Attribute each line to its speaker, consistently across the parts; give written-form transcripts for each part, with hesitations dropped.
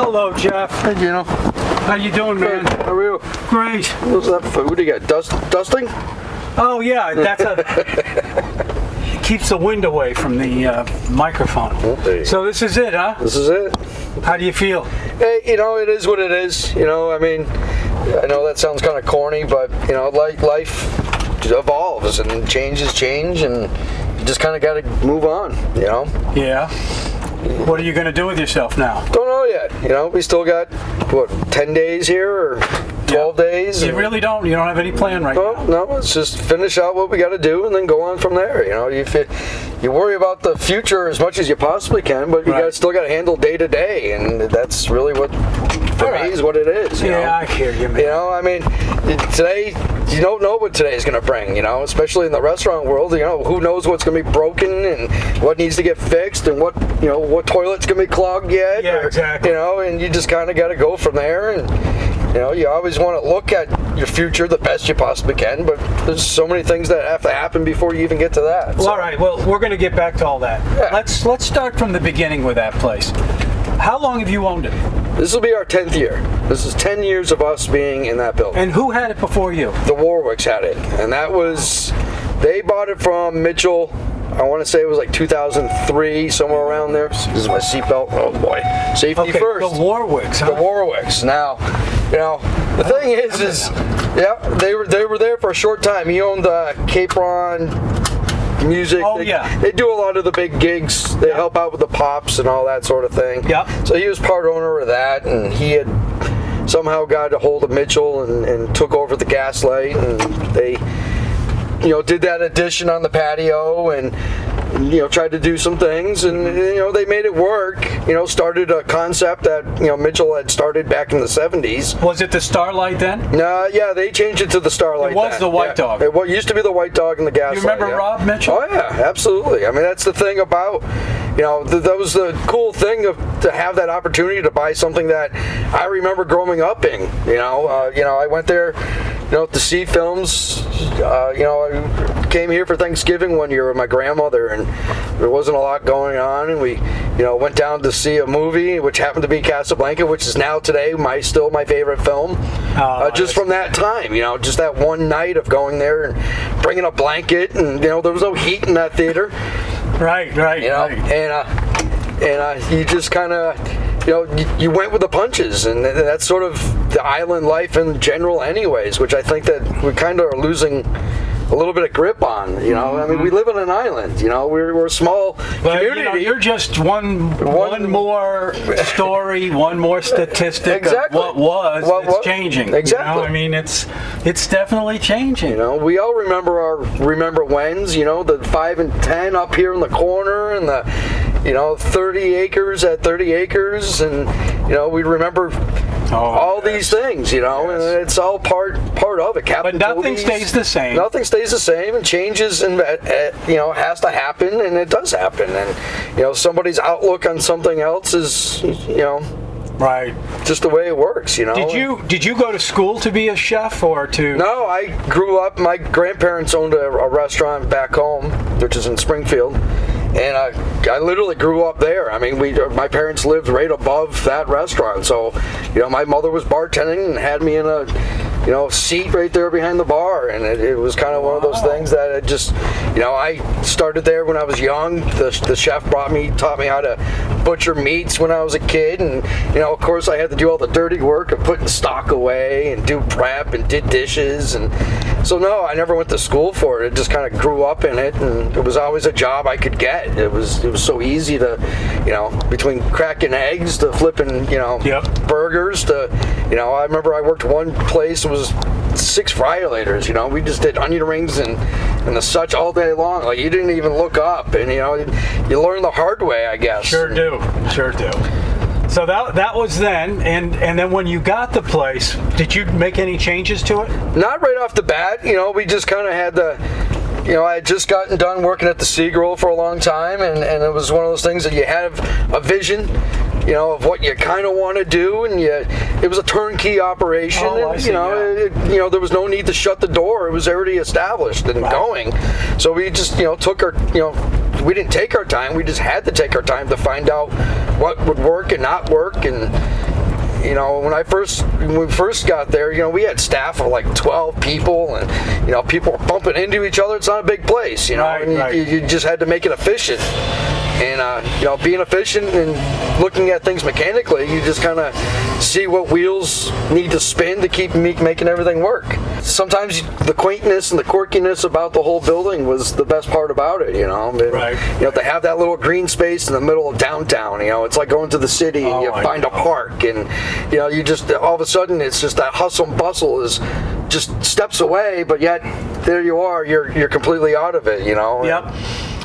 Speaker 1: Hello, Jeff.
Speaker 2: Hey, Gino.
Speaker 1: How you doing, man?
Speaker 2: Good. How are you?
Speaker 1: Great.
Speaker 2: What's that food? What do you got? Dusting?
Speaker 1: Oh yeah, that's it keeps the wind away from the microphone.
Speaker 2: Okay.
Speaker 1: So this is it, huh?
Speaker 2: This is it.
Speaker 1: How do you feel?
Speaker 2: Hey, it is what it is. I mean, I know that sounds kind of corny, but life evolves and changes change, and you just kind of got to move on.
Speaker 1: Yeah. What are you going to do with yourself now?
Speaker 2: Don't know yet. We still got 10 days here or 12 days.
Speaker 1: You really don't. You don't have any plan right now.
Speaker 2: No, let's just finish out what we got to do and then go on from there. You worry about the future as much as you possibly can, but you still got to handle day to day, and that's really what for me is what it is.
Speaker 1: I hear you, man.
Speaker 2: I mean, today you don't know what today's going to bring. Especially in the restaurant world. Who knows what's going to be broken and what needs to get fixed and what toilet's going to be clogged yet.
Speaker 1: Yeah, exactly.
Speaker 2: And you just kind of got to go from there and. You always want to look at your future the best you possibly can, but there's so many things that have to happen before you even get to that.
Speaker 1: Well, all right. Well, we're going to get back to all that.
Speaker 2: Yeah.
Speaker 1: Let's start from the beginning with that place. How long have you owned it?
Speaker 2: This will be our 10th year. This is 10 years of us being in that building.
Speaker 1: And who had it before you?
Speaker 2: The Warwicks had it, and they bought it from Mitchell. I want to say it was like 2003, somewhere around there. This is my seatbelt. Oh boy, safety first.
Speaker 1: The Warwicks. Huh?
Speaker 2: The Warwicks. Now, the thing is, they were there for a short time. He owned Capron Music.
Speaker 1: Oh,
Speaker 2: They do a lot of the big gigs. They help out with the pops and all that sort of thing.
Speaker 1: Yeah.
Speaker 2: So he was part owner of that, and he had somehow got a hold of Mitchell and took over the Gaslight, and they. Did that addition on the patio and, tried to do some things and, they made it work. Started a concept that, Mitchell had started back in the 70s.
Speaker 1: Was it the Starlight then?
Speaker 2: No, they changed it to the Starlight.
Speaker 1: It was the White Dog.
Speaker 2: It used to be the White Dog and the Gaslight.
Speaker 1: You remember Rob Mitchell?
Speaker 2: Oh, yeah, absolutely. I mean, that's the thing about, that was the cool thing to have that opportunity to buy something that I remember growing up in. I went there, to see films. I came here for Thanksgiving one year with my grandmother, and there wasn't a lot going on, and we, went down to see a movie, which happened to be Casablanca, which is now today still my favorite film. Just from that time, just that one night of going there and bringing a blanket, and there was no heat in that theater.
Speaker 1: Right.
Speaker 2: And you just kind of, you went with the punches, and that's sort of the island life in general anyways, which I think that we kind of are losing a little bit of grip on. I mean, we live on an island, we're a small community.
Speaker 1: You're just one more story, one more statistic
Speaker 2: exactly.
Speaker 1: of what changing.
Speaker 2: Exactly.
Speaker 1: I mean, it's definitely changing.
Speaker 2: We all remember our whens, the 5 and 10 up here in the corner, and the 30 acres at 30 acres, and we remember all these things, and it's all part of it.
Speaker 1: But nothing stays the same.
Speaker 2: Nothing stays the same, and changes, and has to happen, and it does happen, and somebody's outlook on something else is
Speaker 1: right,
Speaker 2: just the way it works.
Speaker 1: Did you go to school to be a chef or to?
Speaker 2: No, I grew up. My grandparents owned a restaurant back home, which is in Springfield. And I literally grew up there. I mean, my parents lived right above that restaurant. So, my mother was bartending and had me in a, seat right there behind the bar. And it was kind of one of those things that it just, I started there when I was young. The chef taught me how to butcher meats when I was a kid. And, of course, I had to do all the dirty work of putting stock away and do prep and did dishes. And so, no, I never went to school for it. It just kind of grew up in it. And it was always a job I could get. It was so easy to, between cracking eggs to flipping, burgers to, I remember I worked one place, it was 6 fryolators, we just did onion rings and the such all day long. Like, you didn't even look up, and, you learn the hard way, I guess.
Speaker 1: Sure do. So that was then, and then when you got the place, did you make any changes to it?
Speaker 2: Not right off the bat. We just kind of had I had just gotten done working at the Seagull for a long time, and it was one of those things that you have a vision, of what you kind of want to do, and it was a turnkey operation, and there was no need to shut the door. It was already established and going. So we just, took our, we didn't take our time. We just had to take our time to find out what would work and not work. And you know, when we first got there, you know, we had staff of like 12 people, and you know, people were bumping into each other. It's not a big place, you know, and you just had to make it efficient. And you know, being efficient and looking at things mechanically, you just kind of see what wheels need to spin to keep making everything work. Sometimes the quaintness and the quirkiness about the whole building was the best part about it, you know. And, you know, to have that little green space in the middle of downtown, you know, it's like going to the city and you find a park, and you know, you just all of a sudden it's just that hustle and bustle is just steps away, but yet there you are, you're completely out of it, you know.
Speaker 1: Yep.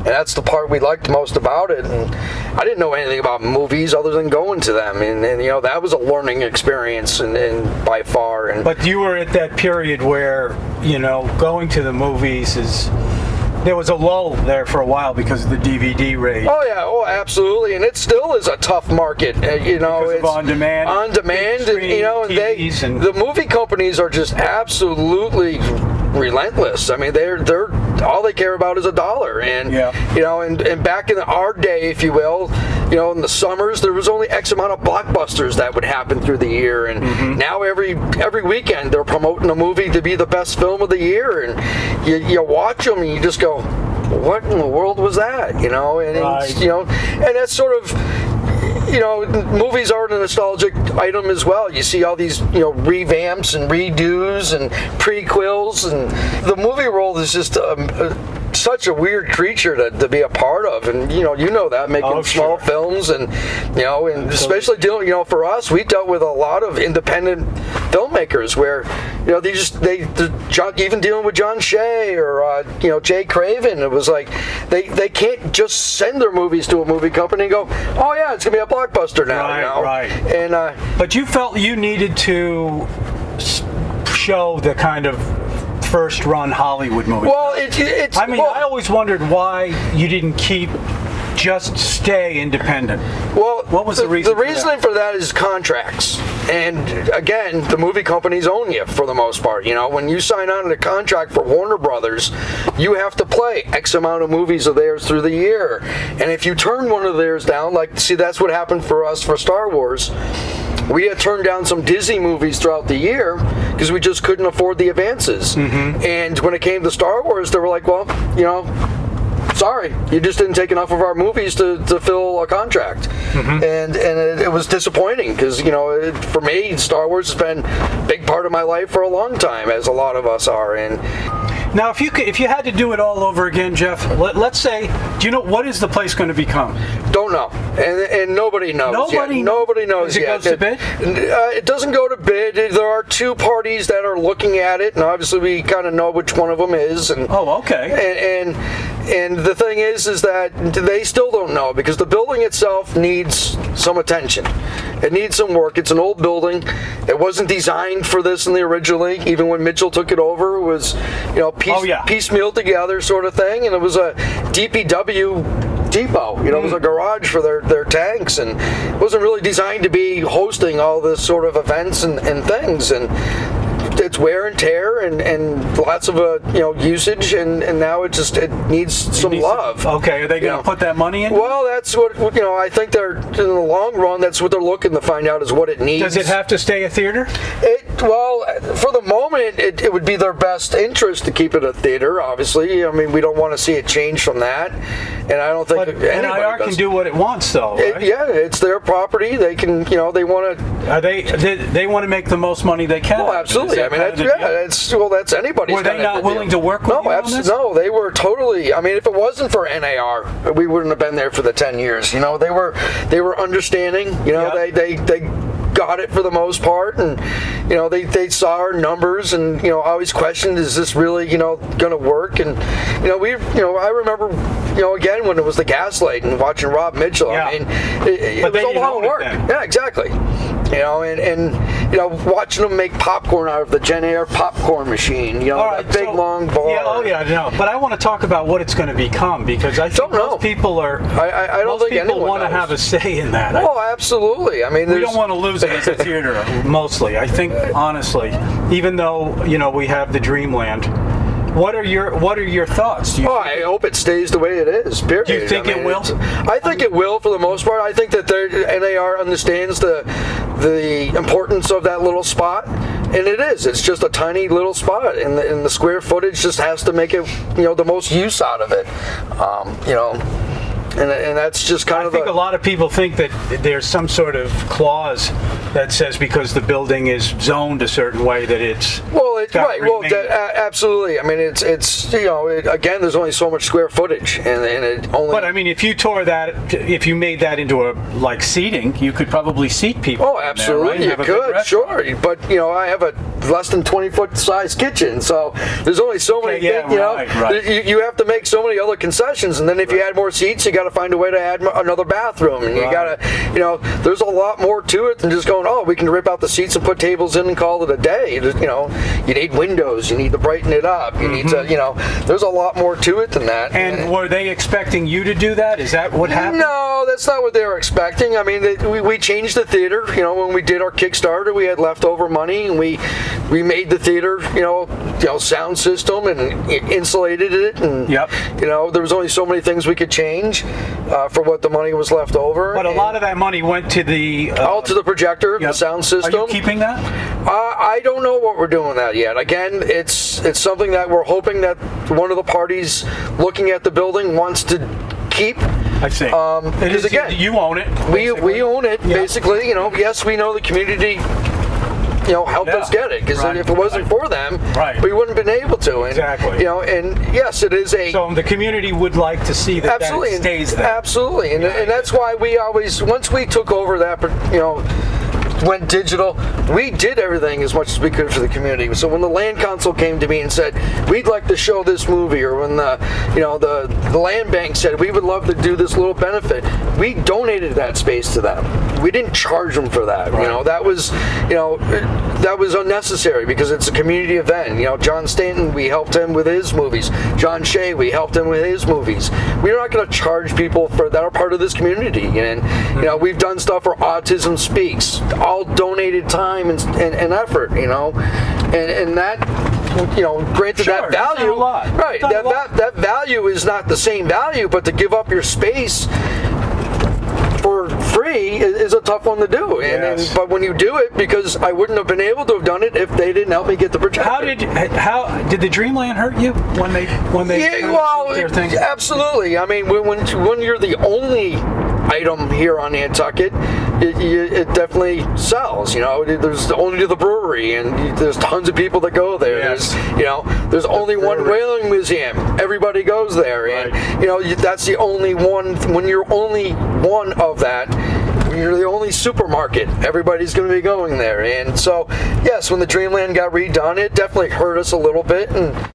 Speaker 2: And that's the part we liked most about it. And I didn't know anything about movies other than going to them. And you know, that was a learning experience and by far. And
Speaker 1: but you were at that period where, you know, going to the movies there was a lull there for a while because of the DVD rate.
Speaker 2: Oh yeah, oh absolutely, and it still is a tough market. You know,
Speaker 1: because
Speaker 2: it's
Speaker 1: on demand,
Speaker 2: and you know, and the movie companies are just absolutely relentless. I mean, they're all they care about is a dollar, and you know, and back in our day, if you will, you know, in the summers there was only X amount of blockbusters that would happen through the year, and now every weekend they're promoting a movie to be the best film of the year, and you watch them and you just go, what in the world was that? You know, and you know, and that's sort of, you know, movies are a nostalgic item as well. You see all these, you know, revamps and redos and prequels, and the movie world is just such a weird creature to be a part of. And you know that, making small films, and you know, and especially dealing, you know, for us, we dealt with a lot of independent filmmakers where, you know, even dealing with John Shea or you know, Jay Craven, it was like they can't just send their movies to a movie company and go, oh yeah, it's gonna be a blockbuster now, you know? And
Speaker 1: but you felt you needed to show the kind of first run Hollywood movie.
Speaker 2: Well, it's
Speaker 1: I mean, I always wondered why you didn't just stay independent.
Speaker 2: Well,
Speaker 1: what was the reason?
Speaker 2: The reasoning for that is contracts. And again, the movie companies own you for the most part. You know, when you sign on to a contract for Warner Brothers, you have to play X amount of movies of theirs through the year. And if you turn one of theirs down, like, see, that's what happened for us for Star Wars. We had turned down some Disney movies throughout the year because we just couldn't afford the advances. And when it came to Star Wars, they were like, well, you know, sorry, you just didn't take enough of our movies to fill a contract. And it was disappointing because, you know, for me, Star Wars has been a big part of my life for a long time, as a lot of us are. And
Speaker 1: now, if you had to do it all over again, Jeff, let's say, do you know what is the place going to become?
Speaker 2: Don't know, and nobody knows. Nobody knows yet.
Speaker 1: Does it go to bid?
Speaker 2: It doesn't go to bid. There are two parties that are looking at it, and obviously we kind of know which one of them is. And and the thing is that they still don't know because the building itself needs some attention. It needs some work. It's an old building. It wasn't designed for this in the originally. Even when Mitchell took it over, it was, you know, piecemeal together sort of thing, and it was a DPW depot. You know, it was a garage for their tanks, and it wasn't really designed to be hosting all this sort of events and things. And it's wear and tear and lots of you know, usage, and now it needs some love.
Speaker 1: Okay, are they going to put that money in?
Speaker 2: Well, that's what, you know, I think they're, in the long run, that's what they're looking to find out is what it needs.
Speaker 1: Does it have to stay a theater?
Speaker 2: Well, for the moment, it would be their best interest to keep it a theater, obviously. I mean, we don't want to see it change from that, and I don't think anybody
Speaker 1: NIR can do what it wants, though, right?
Speaker 2: It's their property. They can, you know, they want to...
Speaker 1: They want to make the most money they can.
Speaker 2: Oh, absolutely. I mean, that's anybody's.
Speaker 1: Were they not willing to work with you on this?
Speaker 2: No, they were totally. I mean, if it wasn't for NAR, we wouldn't have been there for the 10 years. You know, they were understanding. You know, they got it for the most part, and you know, they saw our numbers, and you know, always questioned, is this really, you know, going to work? And you know, I remember, you know, again when it was the Gaslight and watching Rob Mitchell. I mean, it was a lot of work. Yeah, exactly. You know, and you know, watching them make popcorn out of the Gen Air popcorn machine. You know, that big long ball.
Speaker 1: Yeah, I know. But I want to talk about what it's going to become, because I think most people are.
Speaker 2: I don't think anyone
Speaker 1: want to have a say in that.
Speaker 2: Oh, absolutely. I mean,
Speaker 1: we don't want to lose it as a theater. Mostly, I think, honestly, even though, you know, we have the Dreamland. What are your thoughts? Do you think
Speaker 2: I hope it stays the way it is. Period.
Speaker 1: Do you think it will?
Speaker 2: I think it will for the most part. I think that NAR understands the importance of that little spot, and it is. It's just a tiny little spot, and the square footage just has to make it, the most use out of it. And that's just kind of.
Speaker 1: I think a lot of people think that there's some sort of clause that says because the building is zoned a certain way that it's.
Speaker 2: Well, right. Well, absolutely. I mean, it's again, there's only so much square footage, and it only.
Speaker 1: But I mean, if you made that into a seating, you could probably seat people.
Speaker 2: Oh, absolutely,
Speaker 1: there, right?
Speaker 2: You could, sure. But I have a less than 20-foot size kitchen, so there's only so many.
Speaker 1: Right.
Speaker 2: You have to make so many other concessions, and then if you add more seats, you got to find a way to add another bathroom, and you got to, there's a lot more to it than just going, oh, we can rip out the seats and put tables in and call it a day. You need windows, you need to brighten it up, you need to, there's a lot more to it than that.
Speaker 1: And were they expecting you to do that? Is that what happened?
Speaker 2: No, that's not what they were expecting. I mean, we changed the theater. When we did our Kickstarter, we had leftover money, and we made the theater, sound system and insulated it, and there was only so many things we could change for what the money was left over.
Speaker 1: But a lot of that money went to the
Speaker 2: all to the projector, the sound system.
Speaker 1: Are you keeping that?
Speaker 2: I don't know what we're doing with that yet. Again, it's something that we're hoping that one of the parties looking at the building wants to keep.
Speaker 1: I see.
Speaker 2: Because again,
Speaker 1: you own it.
Speaker 2: We own it basically. Yes, we know the community. Helped us get it, because if it wasn't for them, we wouldn't have been able to. And,
Speaker 1: exactly.
Speaker 2: And yes, it is a.
Speaker 1: So the community would like to see that
Speaker 2: absolutely
Speaker 1: that stays there.
Speaker 2: Absolutely, and that's why we always, once we took over that, went digital, we did everything as much as we could for the community. So when the land council came to me and said, we'd like to show this movie, or when the land bank said, we would love to do this little benefit, we donated that space to them. We didn't charge them for that. That was unnecessary, because it's a community event. John Stanton, we helped him with his movies. John Shea, we helped him with his movies. We're not going to charge people that are part of this community. And we've done stuff for Autism Speaks, all donated time and effort. And that, granted, that value, right? That value is not the same value, but to give up your space for free is a tough one to do. But when you do it, because I wouldn't have been able to have done it if they didn't help me get the projector.
Speaker 1: How did the Dreamland hurt you when they their thing?
Speaker 2: Absolutely. I mean, when you're the only item here on Nantucket, it definitely sells. There's only the brewery, and there's tons of people that go there.
Speaker 1: Yes.
Speaker 2: There's only one whaling museum. Everybody goes there, and that's the only one. When you're only one of that, you're the only supermarket, everybody's going to be going there. And so, yes, when the Dreamland got redone, it definitely hurt us a little bit. And